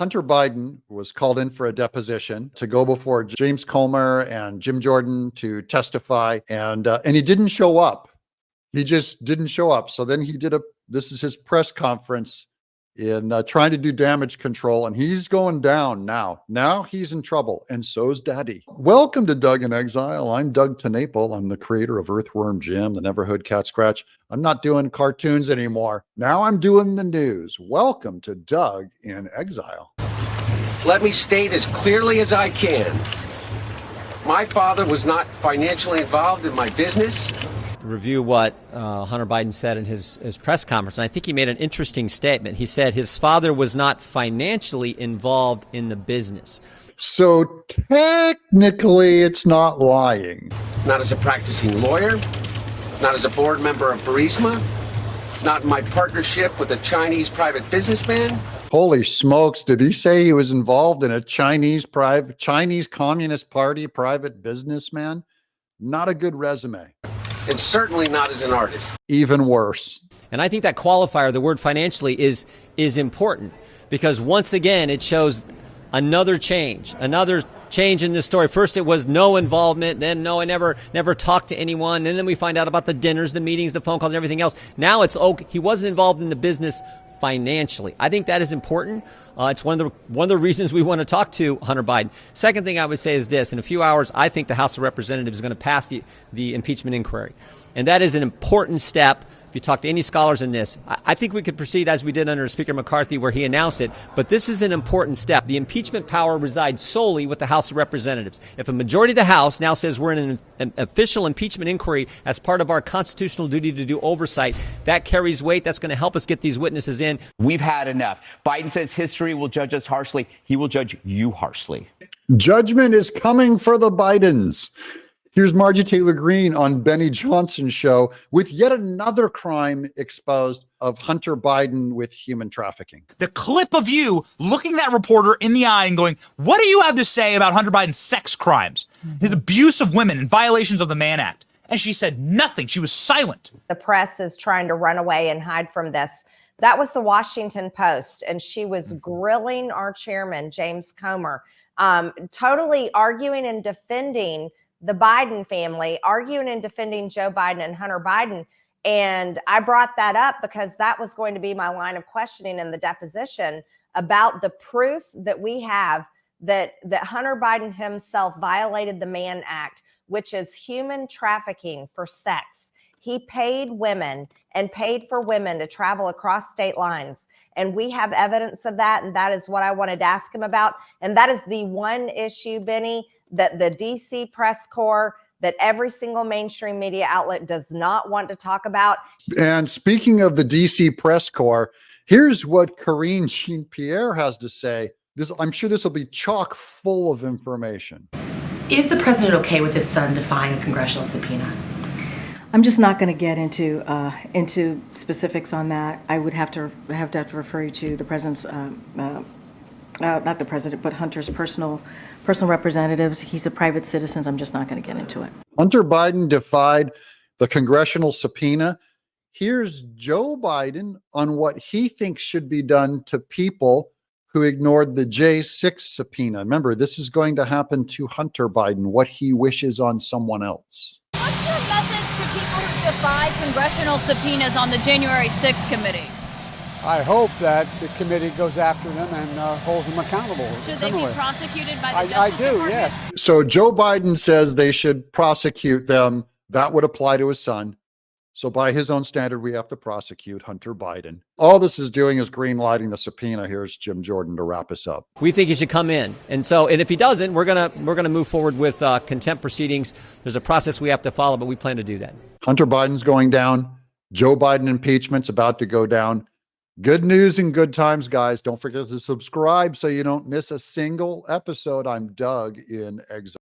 Hunter Biden was called in for a deposition to go before James Comer and Jim Jordan to testify, and he didn't show up. He just didn't show up. So then he did this is his press conference in trying to do damage control, and he's going down now. Now he's in trouble, and so's Daddy. Welcome to Doug in Exile. I'm Doug TeNapel. I'm the creator of Earthworm Jim, the Neverhood Cat Scratch. I'm not doing cartoons anymore. Now I'm doing the news. Welcome to Doug in Exile. Let me state as clearly as I can. My father was not financially involved in my business. Review what Hunter Biden said in his press conference. And I think he made an interesting statement. He said his father was not financially involved in the business. So technically, it's not lying. Not as a practicing lawyer, not as a board member of Burisma, not in my partnership with a Chinese private businessman. Holy smokes, did he say he was involved in a Chinese Communist Party private businessman? Not a good resume. And certainly not as an artist. Even worse. And I think that qualifier, the word financially, is important, because once again, it shows another change in this story. First, it was no involvement. Then, no, I never talked to anyone. And then we find out about the dinners, the meetings, the phone calls, and everything else. Now it's okay. He wasn't involved in the business financially. I think that is important. It's one of the reasons we want to talk to Hunter Biden. Second thing I would say is this: in a few hours, I think the House of Representatives is going to pass the impeachment inquiry, and that is an important step. If you talk to any scholars in this, I think we could proceed as we did under Speaker McCarthy, where he announced it. But this is an important step. The impeachment power resides solely with the House of Representatives. If a majority of the House now says we're in an official impeachment inquiry as part of our constitutional duty to do oversight, that carries weight. That's going to help us get these witnesses in. We've had enough. Biden says history will judge us harshly. He will judge you harshly. Judgment is coming for the Bidens. Here's Margie Taylor Greene on Benny Johnson's show with yet another crime exposed of Hunter Biden with human trafficking. The clip of you looking that reporter in the eye and going, what do you have to say about Hunter Biden's sex crimes, his abuse of women and violations of the Mann Act? And she said nothing. She was silent. The press is trying to run away and hide from this. That was the Washington Post, and she was grilling our chairman, James Comer, totally arguing and defending the Biden family, arguing and defending Joe Biden and Hunter Biden. And I brought that up because that was going to be my line of questioning in the deposition about the proof that we have that Hunter Biden himself violated the Mann Act, which is human trafficking for sex. He paid women and paid for women to travel across state lines. And we have evidence of that. And that is what I wanted to ask him about. And that is the one issue, Benny, that the DC press corps, that every single mainstream media outlet does not want to talk about. And speaking of the DC press corps, here's what Karine Jean-Pierre has to say. I'm sure this will be chock full of information. Is the president okay with his son defying a congressional subpoena? I'm just not going to get into specifics on that. I would have to refer you to the president's not the president, but Hunter's personal representatives. He's a private citizen. I'm just not going to get into it. Hunter Biden defied the congressional subpoena. Here's Joe Biden on what he thinks should be done to people who ignored the J6 subpoena. Remember, this is going to happen to Hunter Biden, what he wishes on someone else. What's your message to people who defy congressional subpoenas on the January 6th committee? I hope that the committee goes after them and holds them accountable. Should they be prosecuted by the Justice I do, Department? yes. So Joe Biden says they should prosecute them. That would apply to his son. So by his own standard, we have to prosecute Hunter Biden. All this is doing is green lighting the subpoena. Here's Jim Jordan to wrap us up. We think he should come in. And if he doesn't, we're gonna move forward with contempt proceedings. There's a process we have to follow, but we plan to do that. Hunter Biden's going down. Joe Biden impeachment's about to go down. Good news and good times, guys. Don't forget to subscribe so you don't miss a single episode. I'm Doug in Exile.